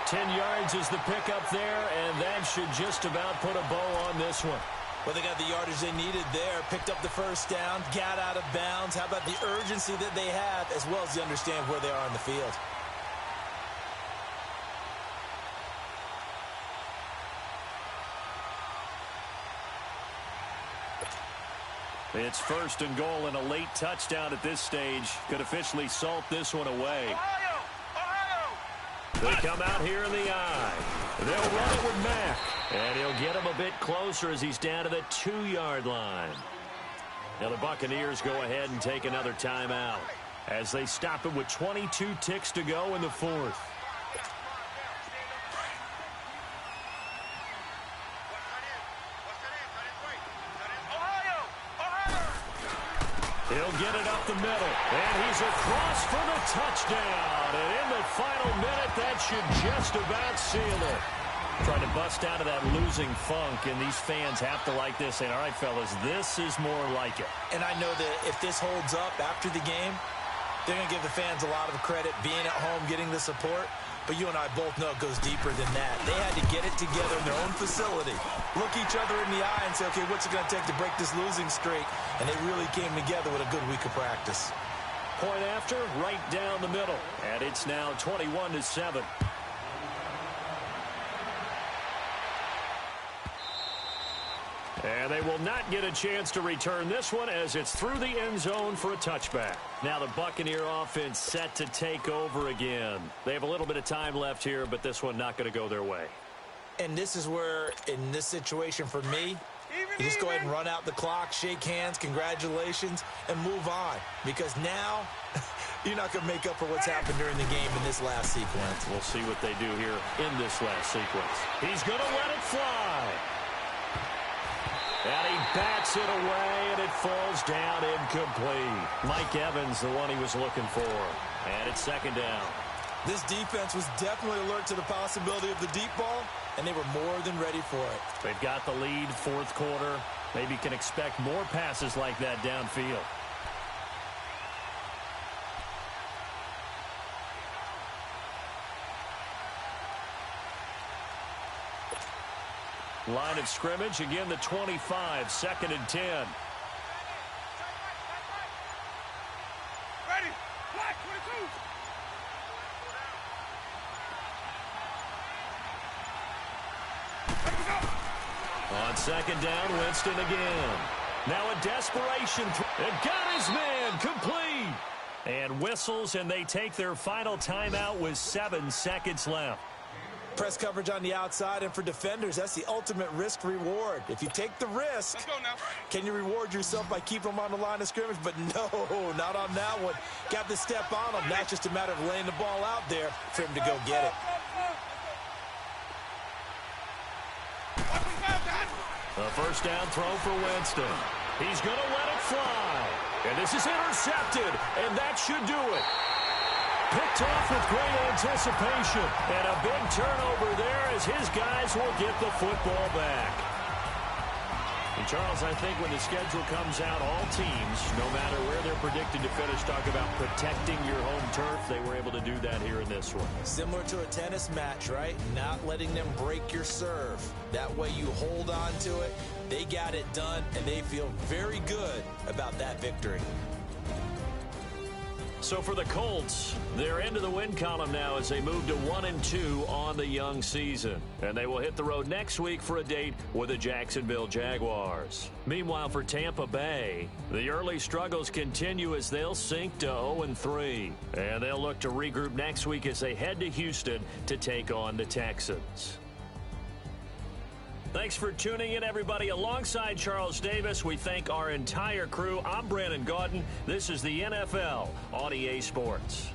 10 yards is the pickup there, and that should just about put a bow on this one. Well, they got the yardage they needed there, picked up the first down, got out of bounds. How about the urgency that they have, as well as you understand where they are on the field? It's 1st and goal, and a late touchdown at this stage could officially salt this one away. Ohio! Ohio! They come out here in the eye. They'll run it with Mack, and he'll get him a bit closer as he's down to the 2-yard line. Now the Buccaneers go ahead and take another timeout as they stop it with 22 ticks to go in the 4th. He'll get it up the middle, and he's across for the touchdown. And in the final minute, that should just about seal it. Trying to bust out of that losing funk, and these fans have to like this, saying, all right, fellas, this is more like it. And I know that if this holds up after the game, they're going to give the fans a lot of credit, being at home, getting the support. But you and I both know it goes deeper than that. They had to get it together in their own facility, look each other in the eye and say, okay, what's it going to take to break this losing streak? And they really came together with a good week of practice. Point after, right down the middle. And it's now 21-7. And they will not get a chance to return this one as it's through the end zone for a touchback. Now the Buccaneer offense set to take over again. They have a little bit of time left here, but this one not going to go their way. And this is where, in this situation for me, you just go ahead and run out the clock, shake hands, congratulations, and move on. Because now, you're not going to make up for what's happened during the game in this last sequence. We'll see what they do here in this last sequence. He's going to let it fly. And he bats it away, and it falls down incomplete. Mike Evans, the one he was looking for. And it's 2nd down. This defense was definitely alert to the possibility of the deep ball, and they were more than ready for it. They've got the lead, 4th quarter. Maybe can expect more passes like that downfield. Line of scrimmage, again the 25, 2nd and 10. Ready! Black 22! On 2nd down, Winston again. Now a desperation. And got his man complete. And whistles, and they take their final timeout with 7 seconds left. Press coverage on the outside, and for defenders, that's the ultimate risk-reward. If you take the risk, Let's go now. can you reward yourself by keeping them on the line of scrimmage? But no, not on that one. Got to step on them. That's just a matter of laying the ball out there for him to go get it. A 1st down throw for Winston. He's going to let it fly. And this is intercepted, and that should do it. Picked off with great anticipation. And a big turnover there as his guys will get the football back. And Charles, I think when the schedule comes out, all teams, no matter where they're predicted to finish, talk about protecting your home turf. They were able to do that here in this one. Similar to a tennis match, right? Not letting them break your serve. That way you hold on to it. They got it done, and they feel very good about that victory. So for the Colts, they're into the win column now as they move to 1-2 on the young season. And they will hit the road next week for a date with the Jacksonville Jaguars. Meanwhile, for Tampa Bay, the early struggles continue as they'll sink to 0-3. And they'll look to regroup next week as they head to Houston to take on the Texans. Thanks for tuning in, everybody. Alongside Charles Davis, we thank our entire crew. I'm Brandon Gaudin. This is the NFL on EA Sports.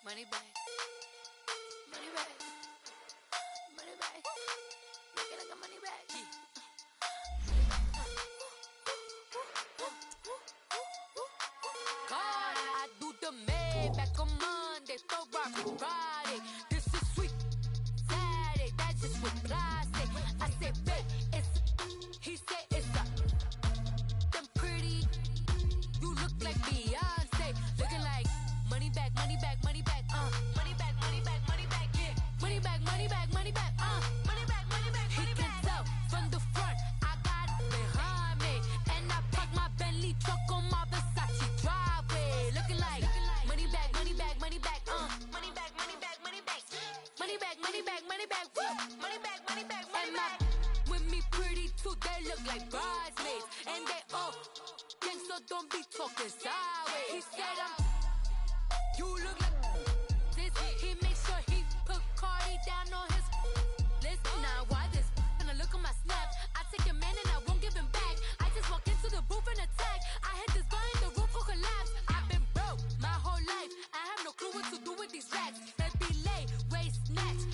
Money back. Money back. Money back. Make it like a money back. God, I do the Maybach on Monday, throw rock on Friday. This is sweet Saturday, that's just with plastic. I said, babe, he said it's a them pretty. You look like Beyonce, looking like money back, money back, money back, money back, money back, money back, yeah, money back, money back, money back, money back, money back, money back. He can tell from the front, I got it behind me, and I parked my Bentley truck on my Versace driveway, looking like money back, money back, money back, money back, money back, money back, money back, money back, money back, money back, money back, money back. With me pretty too, they look like bridesmaids, and they all gang, so don't be talking sideways. He said you look like this. He makes sure he put Cardi down on his list. Now why this? Gonna look on my snap. I take a man and I won't give him back. I just walk into the booth and attack. I hit this button, the roof will collapse. I've been broke my whole life. I have no clue what to do with these racks. That be late, waist snatch.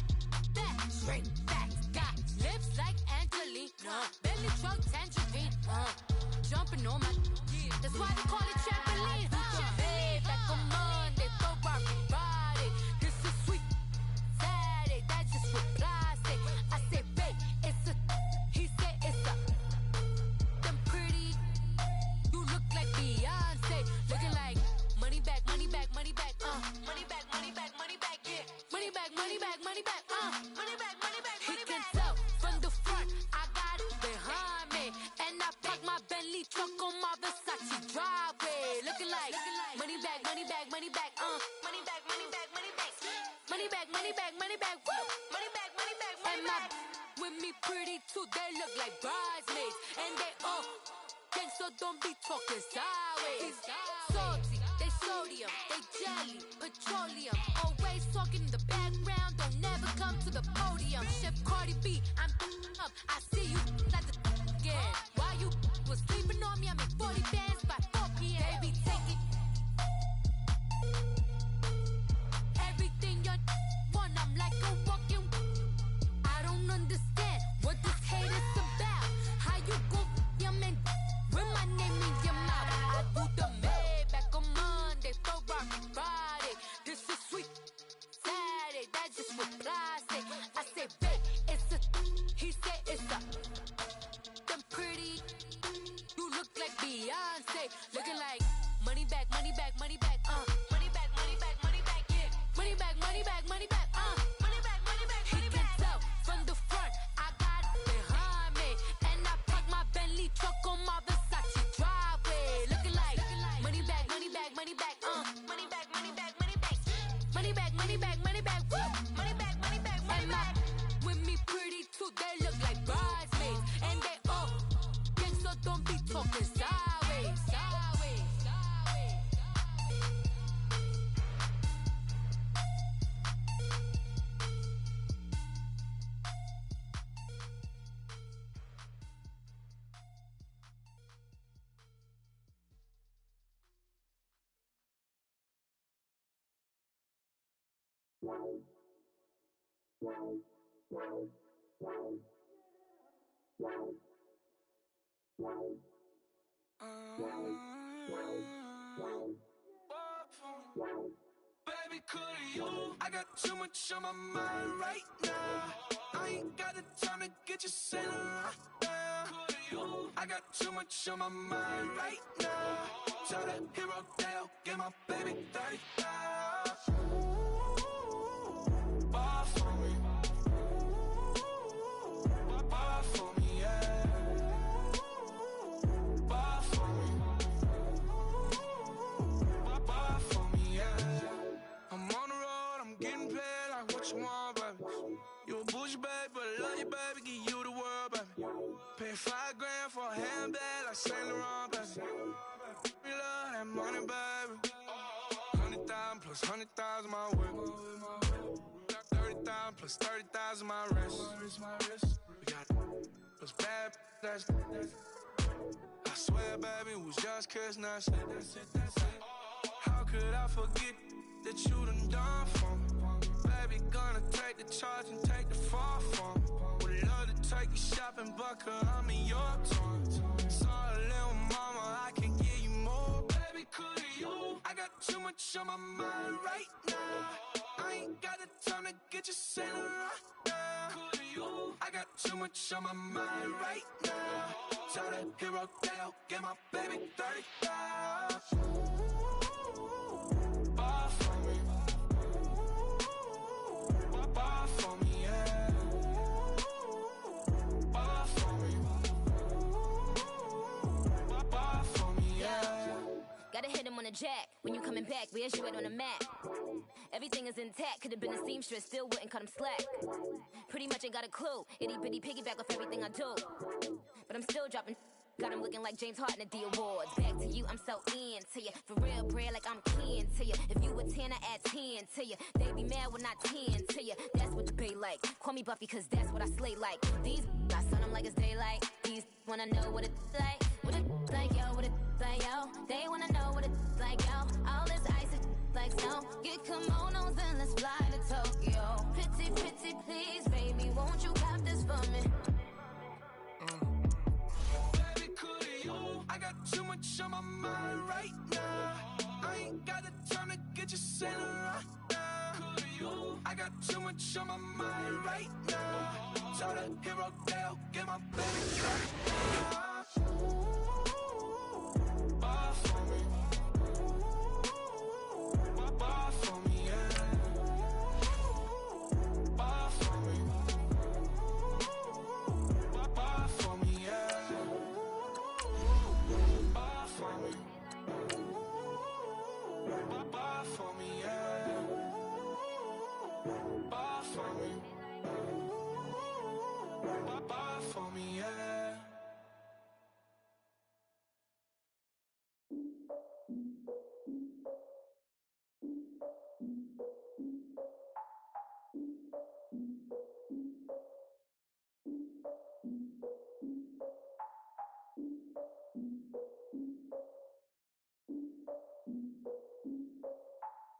That popping on my. That's why they call it trampoline. Back on Monday, throw rock Friday. This is sweet Saturday. That's just what I say. I say, babe, it's a. He said it's a. Them pretty. You look like Beyonce. Looking like money back, money back, money back. Money back, money back, money back. Yeah. Money back, money back, money back. Money back, money back, money back. He can tell from the front. I got it behind me, and I park my Bentley truck on my Versace driveway. Looking like money back, money back, money back. Money back, money back, money back. Money back, money back, money back. Woo. Money back, money back, money back. With me pretty too, they look like bridesmaids, and they all gang, so don't be talking sideways. Salty, they sodium, they jelly, petroleum. Always talking in the background, don't never come to the podium. Chef Cardi B, I'm up. I see you like the again. While you was sleeping on me, I make 40 bands by 4 p.m. Baby, take it. Everything you want, I'm like a walking. I don't understand what this hate is about. How you go, your man, with my name in your mouth. I do the Maybach on Monday, throw rock Friday. This is sweet Saturday, that's just what I say. I say, babe, it's a. He said it's a. Them pretty. You look like Beyonce. Looking like money back, money back, money back. Money back, money back, money back. Yeah. Money back, money back, money back. Money back, money back, money back. He can tell from the front. I got it behind me, and I park my Bentley truck on my Versace driveway. Looking like money back, money back, money back. Money back, money back, money back. Money back, money back, money back. Woo. Money back, money back, money back. With me pretty too, they look like bridesmaids, and they all gang, so don't be talking sideways. Sideways, sideways. Baby, could you? I got too much on my mind right now. I ain't got the time to get you sitting right now. Could you? I got too much on my mind right now. Tell that hero Dale, get my baby 30,000. Bar for me. Bar for me, yeah. Bar for me. Bar for me, yeah. I'm on the road, I'm getting paid like what you want, baby. You a bougie, baby, but I love you, baby, give you the world, baby. Pay $5 for a handbag like Saint Laurent, baby. We love that money, baby. 100,000 plus 100,000 my way. 30,000 plus 30,000 my wrist. We got those bad, that's I swear, baby, it was just kiss, now that's it. How could I forget that you done for me? Baby, gonna take the charge and take the fall for me. Would love to take you shopping, but I'm in your town. Sorry, little mama, I can give you more. Baby, could you? I got too much on my mind right now. I ain't got the time to get you sitting right now. Could you? I got too much on my mind right now. Tell that hero Dale, get my baby 30,000. Bar for me. Bar for me, yeah. Bar for me. Bar for me, yeah. Gotta hit him on the jack. When you coming back, where's you at on the map? Everything is intact. Could've been a seamstress, still wouldn't cut him slack. Pretty much ain't got a clue. Itty bitty piggyback off everything I do. But I'm still dropping. Got him looking like James Harden at the awards. Back to you, I'm so into you. For real, bread, like I'm kin to you. If you a 10, I add 10 to you. They be mad when I 10 to you. That's what the pay like. Call me Buffy, cause that's what I slay like. These, I sun them like it's daylight. These wanna know what it's like. What it like, yo, what it like, yo. They wanna know what it's like, yo. All this ice is like snow. Get kimonos and let's fly to Tokyo. Pretty, pretty, please, baby, won't you have this for me? I got Saint Laurent now. I got too much on my mind right now. Tell the hero they'll get my baby right now. Buy for me. Buy for me, yeah. Buy for me. Buy for me, yeah. Buy for me. Buy for me, yeah. Buy for me. Buy for me, yeah.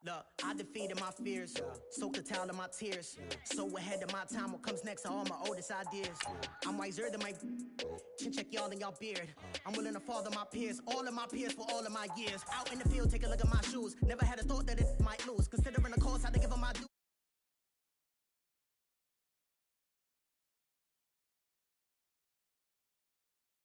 Look, I defeated my fears, soaked the towel of my tears. So ahead of my time, what comes next are all my oldest ideas. I'm wiser than my chin check y'all in y'all beard. I'm willing to father my peers, all of my peers for all of my years. Out in the field, take a look at my shoes. Never had a thought that it might lose. Considering the cost, I had to give them my due.